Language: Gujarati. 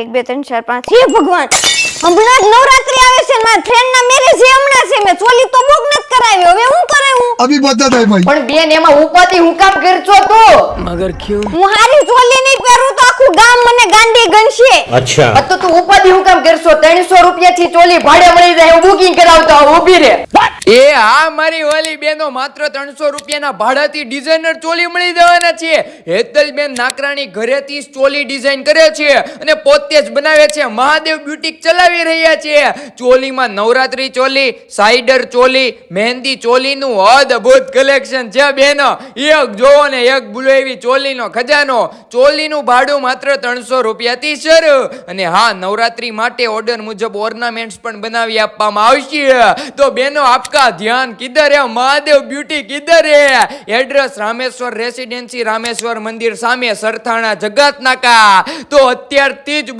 1 2 3 4 5 હે ભગવાન હમણાં જ નવરાત્રી આવે છે મારા ફ્રેન્ડ ના મેરેજ છે હમણાં છે મેં ચોલી તો બુક નથી કરાવી હવે હું કરાવું अभी बता दे भाई પણ બેન એમાં ઉપાધિ હું કામ કરছো તો मगर क्यों? હું હારી ચોલી નહીં પહેરું તો આખું ગામ મને ગાંડી ગણશે अच्छा તો તું ઉપાધિ હું કામ કરશો 300 રૂપિયા થી ચોલી ભાડે મળી જાય બુકિંગ કરાવતો ઊભી રે એ હા મારી વાલી બેનો માત્ર 300 રૂપિયાના ભાડાથી ડિઝાઇનર ચોલી મળી જવાના છે. હેતલબેન નાકરાણી ઘરેથી જ ચોલી ડિઝાઇન કરે છે અને પોતે જ બનાવે છે. મહાદેવ બ્યુટીક ચલાવી રહ્યા છે. ચોલીમાં નવરાત્રી ચોલી, સાઈડર ચોલી, મહેંદી ચોલીનું અદ્ભુત કલેક્શન છે બેનો. એક જોવો ને એક ભૂલો એવી ચોલીનો ખજાનો. ચોલીનું ભાડું માત્ર 300 રૂપિયાથી શરૂ. અને હા, નવરાત્રી માટે ઓર્ડર મુજબ ઓર્નામેન્ટ્સ પણ બનાવી આપવામાં આવશે. તો બેનો आपका ध्यान किधर है? महादेव ब्यूटी किधर है? एड्रेस रामेश्वर रेसिडेंसी, रामेश्वर मंदिर सामे, सरथाणा, जगत नाका. तो અત્યારથી જ